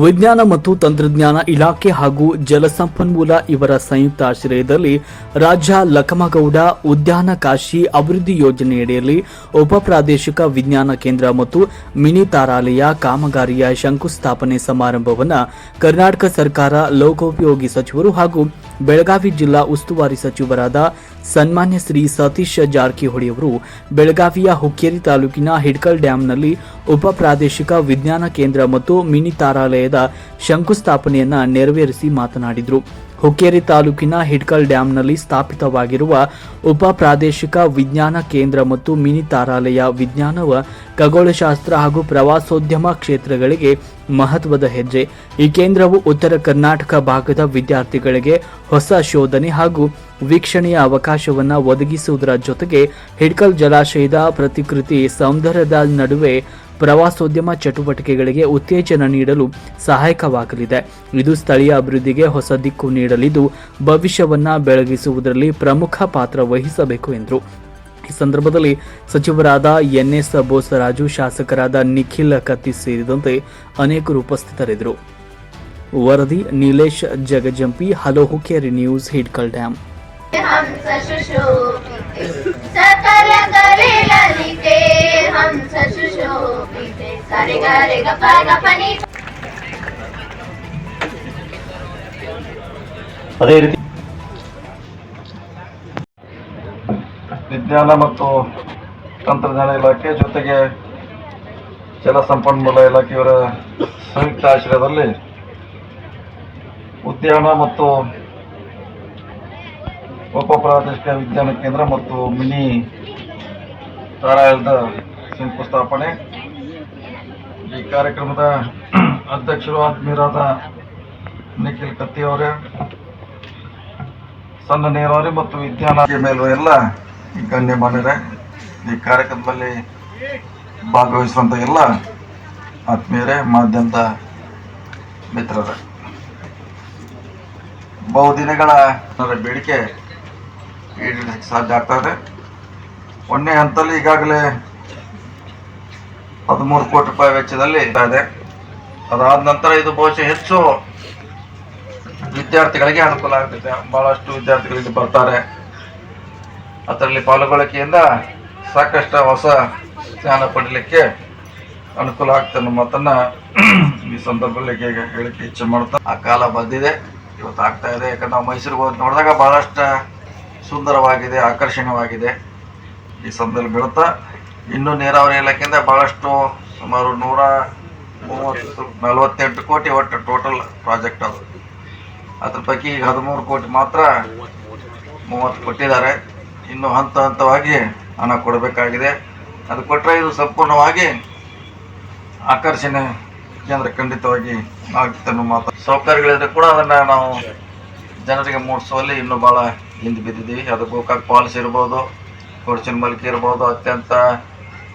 ವಿಜ್ಞಾನ ಮತ್ತು ತಂತ್ರಜ್ಞಾನ ಇಲಾಖೆ ಹಾಗೂ ಜಲಸಂಪನ್ಮೂಲ ಇವರ ಸಂಯುಕ್ತ ಆಶ್ರಯದಲ್ಲಿ ರಾಜ್ಯ ಲಕಮಗೌಡ ಉದ್ಯಾನ ಕಾಶಿ ಅಭಿವೃದ್ಧಿ ಯೋಜನೆಯಡಿಯಲ್ಲಿ ಉಪ ಪ್ರಾದೇಶಿಕ ವಿಜ್ಞಾನ ಕೇಂದ್ರ ಮತ್ತು ಮಿನಿ ತಾರಾಲಯ ಕಾಮಗಾರಿಯ ಶಂಕುಸ್ಥಾಪನೆ ಸಮಾರಂಭವನ್ನು ಕರ್ನಾಟಕ ಸರ್ಕಾರ ಲೋಕೋಪಯೋಗಿ ಸಚಿವರು ಹಾಗೂ ಬೆಳಗಾವಿ ಜಿಲ್ಲಾ ಉಸ್ತುವಾರಿ ಸಚಿವರಾದ ಸನ್ಮಾನ್ಯ ಶ್ರೀ ಸತೀಶ್ ಜಾರಕಿಹೊಳಿ ಅವರು ಬೆಳಗಾವಿಯ ಹುಕ್ಕೇರಿ ತಾಲೂಕಿನ ಹಿಡ್ಕಲ್ ಡ್ಯಾಂನಲ್ಲಿ ಉಪ ಪ್ರಾದೇಶಿಕ ವಿಜ್ಞಾನ ಕೇಂದ್ರ ಮತ್ತು ಮಿನಿ ತಾರಾಲಯದ ಶಂಕುಸ್ಥಾಪನೆಯನ್ನು ನೆರವೇರಿಸಿ ಮಾತನಾಡಿದರು. ಹುಕ್ಕೇರಿ ತಾಲೂಕಿನ ಹಿಡ್ಕಲ್ ಡ್ಯಾಂನಲ್ಲಿ ಸ್ಥಾಪಿತವಾಗಿರುವ ಉಪ ಪ್ರಾದೇಶಿಕ ವಿಜ್ಞಾನ ಕೇಂದ್ರ ಮತ್ತು ಮಿನಿ ತಾರಾಲಯ ವಿಜ್ಞಾನವ ಖಗೋಳಶಾಸ್ತ್ರ ಹಾಗೂ ಪ್ರವಾಸೋದ್ಯಮ ಕ್ಷೇತ್ರಗಳಿಗೆ ಮಹತ್ವದ ಹೆಜ್ಜೆ. ಈ ಕೇಂದ್ರವು ಉತ್ತರ ಕರ್ನಾಟಕ ಭಾಗದ ವಿದ್ಯಾರ್ಥಿಗಳಿಗೆ ಹೊಸ ಶೋಧನೆ ಹಾಗೂ ವೀಕ್ಷಣೆಯ ಅವಕಾಶವನ್ನು ಒದಗಿಸುವುದರ ಜೊತೆಗೆ ಹಿಡ್ಕಲ್ ಜಲಾಶಯದ ಪ್ರತಿಕೃತಿ ಸೌಂದರ್ಯದ ನಡುವೆ ಪ್ರವಾಸೋದ್ಯಮ ಚಟುವಟಿಕೆಗಳಿಗೆ ಉತ್ತೇಜನ ನೀಡಲು ಸಹಾಯಕವಾಗಲಿದೆ. ಇದು ಸ್ಥಳೀಯ ಅಭಿವೃದ್ಧಿಗೆ ಹೊಸ ದಿಕ್ಕು ನೀಡಲಿದ್ದು ಭವಿಷ್ಯವನ್ನು ಬೆಳಗಿಸುವುದರಲ್ಲಿ ಪ್ರಮುಖ ಪಾತ್ರ ವಹಿಸಬೇಕು ಎಂದರು. ಈ ಸಂದರ್ಭದಲ್ಲಿ ಸಚಿವರಾದ ಎನ್ಎಸ್ ಬೋಸರಾಜು, ಶಾಸಕರಾದ ನಿಖಿಲ್ ಕತ್ತಿ ಸೇರಿದಂತೆ ಅನೇಕರು ಉಪಸ್ಥಿತರಿದ್ದರು. ವರದಿ Nilesh Jagajampi, hello Hukkeri news, Hidkal dam. ಅದೇ ರೀತಿ ವಿಜ್ಞಾನ ಮತ್ತು ತಂತ್ರಜ್ಞಾನ ಇಲಾಖೆ ಜೊತೆಗೆ ಜಲಸಂಪನ್ಮೂಲ ಇಲಾಖೆಯವರ ಸಂಯುಕ್ತ ಆಶ್ರಯದಲ್ಲಿ ಉದ್ಯಾನ ಮತ್ತು ಉಪ ಪ್ರಾದೇಶಿಕ ವಿಜ್ಞಾನ ಕೇಂದ್ರ ಮತ್ತು ಮಿನಿ ತಾರಾಲಯದ ಶಂಕುಸ್ಥಾಪನೆ. ಈ ಕಾರ್ಯಕ್ರಮದ ಅಧ್ಯಕ್ಷರು ಆತ್ಮೀಯರಾದ ನಿಖಿಲ್ ಕತ್ತಿ ಅವರೇ, ಸಣ್ಣ ನೀರಾವರಿ ಮತ್ತು ವಿಜ್ಞಾನ ಮೇಲೂ ಎಲ್ಲ ಗಣ್ಯಮಾನ್ಯರೇ, ಈ ಕಾರ್ಯಕ್ರಮದಲ್ಲಿ ಭಾಗವಹಿಸುವಂಥ ಎಲ್ಲ ಆತ್ಮೀಯರೇ, ಮಾಧ್ಯಮದ ಮಿತ್ರರೇ, ಬಹುದಿನಗಳ ಬೇಡಿಕೆ ಈಡೇರಿಸಲಿಕ್ಕೆ ಸಾಧ್ಯ ಆಗ್ತಾ ಇದೆ. ಒಂದನೇ ಹಂತದಲ್ಲಿ ಈಗಾಗಲೇ 13 ಕೋಟಿ ರೂಪಾಯಿ ವೆಚ್ಚದಲ್ಲಿ ಇದೆ. ಅದಾದ ನಂತರ ಇದು ಬಹುಶಃ ಹೆಚ್ಚು ವಿದ್ಯಾರ್ಥಿಗಳಿಗೆ ಅನುಕೂಲ ಆಗ್ತದೆ. ಬಹಳಷ್ಟು ವಿದ್ಯಾರ್ಥಿಗಳಿಗೆ ಬರ್ತಾರೆ. ಅದರಲ್ಲಿ ಪಾಲ್ಗೊಳ್ಳಿಕೆಯಿಂದ ಸಾಕಷ್ಟು ಹೊಸ ಜ್ಞಾನ ಪಡೀಲಿಕ್ಕೆ ಅನುಕೂಲ ಆಗ್ತದೆ ಅನ್ನೋ ಮಾತನ್ನ ಈ ಸಂದರ್ಭದಲ್ಲಿ ಹೇಳಿಕೆ ಇಚ್ಛೆ ಮಾಡ್ತಾ, ಆ ಕಾಲ ಬಂದಿದೆ, ಇವತ್ತು ಆಗ್ತಾ ಇದೆ. ಯಾಕಂದ್ರೆ ನಾವು ಮೈಸೂರಿಗೆ ಹೋಗಿ ನೋಡಿದಾಗ ಬಹಳಷ್ಟು ಸುಂದರವಾಗಿದೆ, ಆಕರ್ಷಣೀಯವಾಗಿದೆ. ಈ ಸಂದರ್ಭದಲ್ಲಿ ಬೀಳುತ್ತಾ ಇನ್ನೂ ನೀರಾವರಿ ಇಲಾಖೆಯಿಂದ ಬಹಳಷ್ಟು ಸುಮಾರು 148 ಕೋಟಿ ಒಟ್ಟು ಟೋಟಲ್ ಪ್ರಾಜೆಕ್ಟ್ ಅದು. ಅದ್ರ ಪೈಕಿ ಈಗ 13 ಕೋಟಿ ಮಾತ್ರ 30 ಕೊಟ್ಟಿದ್ದಾರೆ. ಇನ್ನು ಹಂತ ಹಂತವಾಗಿ ಹಣ ಕೊಡಬೇಕಾಗಿದೆ. ಅದು ಕೊಟ್ಟರೆ ಇದು ಸಂಪೂರ್ಣವಾಗಿ ಆಕರ್ಷಣೆ ಕೇಂದ್ರ ಖಂಡಿತವಾಗಿ ಆಗ್ತದೆ ಅನ್ನೋ ಮಾತು. ಸೌಕರ್ಯಗಳಿದ್ರೆ ಕೂಡ ಅದನ್ನು ನಾವು ಜನರಿಗೆ ಮೂಡಿಸುವಲ್ಲಿ ಇನ್ನೂ ಭಾಳ ಹಿಂದೆ ಬಿದ್ದಿದ್ದೀವಿ. ಅದು ಗೋಕಾಕ್ ಫಾಲ್ಸ್ ಇರ್ಬೋದು, ಕೊರ್ಚಿನ ಮಲ್ಕಿ ಇರ್ಬೋದು, ಅತ್ಯಂತ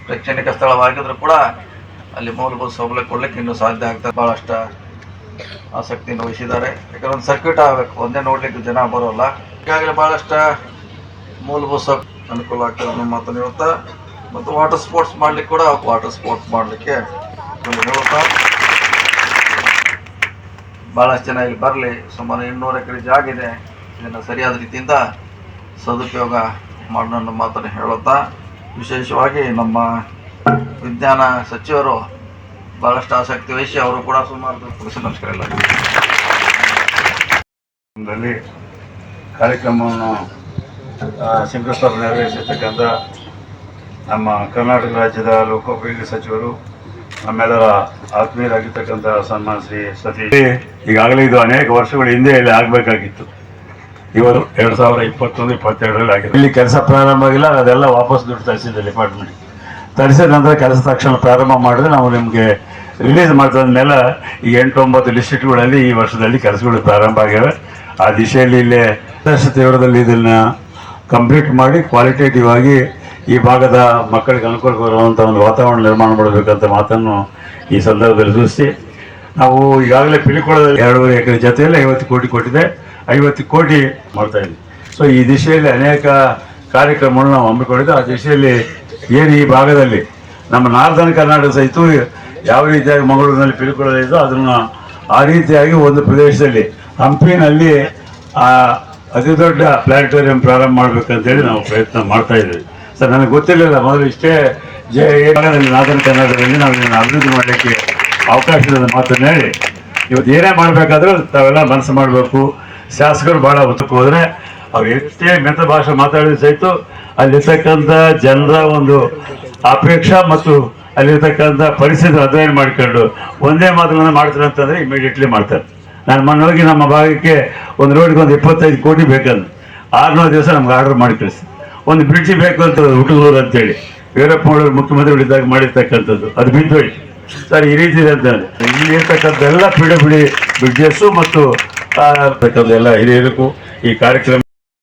ಪ್ರೇಕ್ಷಣಿಕ ಸ್ಥಳವಾಗಿದ್ರು ಕೂಡ ಅಲ್ಲಿ ಮೂಲಭೂತ ಸೌಲಭ್ಯ ಕೊಡ್ಲಿಕ್ಕೆ ಇನ್ನೂ ಸಾಧ್ಯ ಆಗ್ತದೆ. ಭಾಳಷ್ಟು ಆಸಕ್ತಿಯನ್ನು ವಹಿಸಿದ್ದಾರೆ. ಯಾಕಂದ್ರೆ ಒಂದು ಸರ್ಕ್ಯೂಟ್ ಆಗಬೇಕು, ಒಂದೇ ನೋಡ್ಲಿಕ್ಕೆ ಜನ ಬರೋಲ್ಲ. ಈಗಾಗಲೇ ಭಾಳಷ್ಟು ಮೂಲಭೂತ ಅನುಕೂಲ ಆಗ್ತದೆ ಅನ್ನೋ ಮಾತನ್ನು ಹೇಳ್ತಾ, ಮತ್ತು ವಾಟರ್ ಸ್ಪೋರ್ಟ್ಸ್ ಮಾಡ್ಲಿಕ್ಕೆ ಕೂಡ ಮಾಡಲಿಕ್ಕೆ ಹೇಳ್ತಾ, ಭಾಳಷ್ಟು ಜನ ಇಲ್ಲಿ ಬರಲಿ. ಸುಮಾರು 200 ಎಕರೆ ಜಾಗ ಇದೆ. ಇದನ್ನು ಸರಿಯಾದ ರೀತಿಯಿಂದ ಸದುಪಯೋಗ ಮಾಡೋಣ ಅನ್ನೋ ಮಾತನ್ನು ಹೇಳುತ್ತಾ, ವಿಶೇಷವಾಗಿ ನಮ್ಮ ವಿಜ್ಞಾನ ಸಚಿವರು ಭಾಳಷ್ಟು ಆಸಕ್ತಿ ವಹಿಸಿ ಅವರು ಕೂಡ ಸುಮಾರು ನಮಸ್ಕಾರ ಎಲ್ಲ ಕಾರ್ಯಕ್ರಮವನ್ನು ಶಂಕುಸ್ಥಾಪನೆ ನೆರವೇರಿಸಿರ್ತಕ್ಕಂಥ ನಮ್ಮ ಕರ್ನಾಟಕ ರಾಜ್ಯದ ಲೋಕೋಪಯೋಗಿ ಸಚಿವರು, ನಮ್ಮೆಲ್ಲರ ಆತ್ಮೀಯರಾಗಿರ್ತಕ್ಕಂಥ ಸನ್ಮಾನ ಶ್ರೀ ಸತೀಶ್. ಈಗಾಗಲೇ ಇದು ಅನೇಕ ವರ್ಷಗಳ ಹಿಂದೆ ಇಲ್ಲಿ ಆಗಬೇಕಾಗಿತ್ತು. ಇವರು 2021-22 ಆಗಿದೆ. ಇಲ್ಲಿ ಕೆಲಸ ಪ್ರಾರಂಭ ಆಗಿಲ್ಲ, ಅದೆಲ್ಲ ವಾಪಸ್ ದುಡ್ಡು ತರಿಸಿದೆ ಡಿಪಾರ್ಟ್ಮೆಂಟ್. ತರಿಸಿದ ನಂತರ ಕೆಲಸ ತಕ್ಷಣ ಪ್ರಾರಂಭ ಮಾಡಿದ್ರೆ ನಾವು ನಿಮಗೆ ರಿಲೀಸ್ ಮಾಡ್ತಂದ್ಮೇಲೆ ಈ 8-9 ಡಿಸ್ಟ್ರಿಕ್ಟ್ಗಳಲ್ಲಿ ಈ ವರ್ಷದಲ್ಲಿ ಕೆಲಸಗಳು ಪ್ರಾರಂಭ ಆಗಿವೆ. ಆ ದಿಶೆಯಲ್ಲಿ ಇಲ್ಲೇ ತೀವ್ರದಲ್ಲಿ ಇದನ್ನು ಕಂಪ್ಲೀಟ್ ಮಾಡಿ ಕ್ವಾಲಿಟೇಟಿವ್ ಆಗಿ ಈ ಭಾಗದ ಮಕ್ಕಳಿಗೆ ಅನುಕೂಲ ಬರುವಂಥ ಒಂದು ವಾತಾವರಣ ನಿರ್ಮಾಣ ಮಾಡಬೇಕಂತ ಮಾತನ್ನು ಈ ಸಂದರ್ಭದಲ್ಲಿ ಸೂಚಿಸಿ, ನಾವು ಈಗಾಗಲೇ ಪಿಲಿಕುಳದಲ್ಲಿ 2.5 ಎಕರೆ ಜೊತೆಯಲ್ಲಿ 50 ಕೋಟಿ ಕೊಟ್ಟಿದೆ, 50 ಕೋಟಿ ಮಾಡ್ತಾ ಇದ್ವಿ. ಸೊ ಈ ದಿಶೆಯಲ್ಲಿ ಅನೇಕ ಕಾರ್ಯಕ್ರಮಗಳನ್ನು ನಾವು ಹಮ್ಮಿಕೊಂಡಿದ್ದು. ಆ ದಿಶೆಯಲ್ಲಿ ಏನು ಈ ಭಾಗದಲ್ಲಿ ನಮ್ಮ ನಾರ್ದನ್ ಕರ್ನಾಟಕ ಸಹಿತ ಯಾವ ರೀತಿಯಾಗಿ ಮಂಗಳೂರಿನಲ್ಲಿ ಪಿಲಿಕುಳದಲ್ಲಿದ್ದು ಅದನ್ನು ಆ ರೀತಿಯಾಗಿ ಒಂದು ಪ್ರದೇಶದಲ್ಲಿ ಹಂಪಿನಲ್ಲಿ ಅತಿ ದೊಡ್ಡ ಪ್ಲಾನೆಟೋರಿಯಂ ಪ್ರಾರಂಭ ಮಾಡ್ಬೇಕಂತೇಳಿ ನಾವು ಪ್ರಯತ್ನ ಮಾಡ್ತಾ ಇದ್ವಿ. ಸರ್ ನನಗೆ ಗೊತ್ತಿರಲಿಲ್ಲ ಮೊದಲು ಇಷ್ಟೇ ನಾರ್ದನ್ ಕರ್ನಾಟಕದಲ್ಲಿ ನಾವು ಇದನ್ನು ಅಭಿವೃದ್ಧಿ ಮಾಡಲಿಕ್ಕೆ ಅವಕಾಶ ಇರೋದ ಮಾತನ್ನು ಹೇಳಿ ಇವತ್ತು ಏನೇ ಮಾಡಬೇಕಾದ್ರೂ ತಾವೆಲ್ಲ ಮನಸ್ಸು ಮಾಡಬೇಕು. ಶಾಸಕರು ಭಾಳ ಒತ್ತಕ್ಕೆ ಹೋದರೆ ಅವ್ರು ಎಷ್ಟೇ ಮೆತ್ತ ಭಾಷೆ ಮಾತಾಡಿದ ಸಹಿತ ಅಲ್ಲಿರ್ತಕ್ಕಂಥ ಜನರ ಒಂದು ಅಪೇಕ್ಷೆ ಮತ್ತು ಅಲ್ಲಿರ್ತಕ್ಕಂಥ ಪರಿಸ್ಥಿತಿ ಅಧ್ಯಯನ ಮಾಡಿಕೊಂಡು ಒಂದೇ ಮಾತುಗಳನ್ನು ಮಾಡ್ತಾರೆ ಅಂತಂದರೆ ಇಮಿಡಿಯೇಟ್ಲಿ ಮಾಡ್ತಾರೆ. ನಾನು ಮೊನ್ನೆ ಹೋಗಿ ನಮ್ಮ ಭಾಗಕ್ಕೆ ಒಂದು ರೋಡ್ಗೆ ಒಂದು 25 ಕೋಟಿ ಬೇಕಂದ್ರೆ 600 ದಿವಸ ನಮ್ಗೆ ಆರ್ಡರ್ ಮಾಡಿ ಕಳಿಸಿ. ಒಂದು ಬ್ರಿಡ್ಜ್ ಬೇಕು ಅಂತ ಹುಟ್ಟೂರು ಅಂತೇಳಿ ವೀರಪ್ಪ ಮೊಯ್ಲಿ ಮುಖ್ಯಮಂತ್ರಿ ಇದ್ದಾಗ ಮಾಡಿರ್ತಕ್ಕಂಥದ್ದು ಅದು ಬಿದ್ದೋಯ್ತು. ಸರ್ ಈ ರೀತಿ ಇದೆ ಅಂತಂದರೆ ಇಲ್ಲಿ ಇರ್ತಕ್ಕಂಥ ಎಲ್ಲ ಪಿಡಿ ಬ್ರಿಡ್ಜಸ್ಸು ಮತ್ತು ಎಲ್ಲ ಹಿರಿಯರಿಗೂ ಈ ಕಾರ್ಯಕ್ರಮ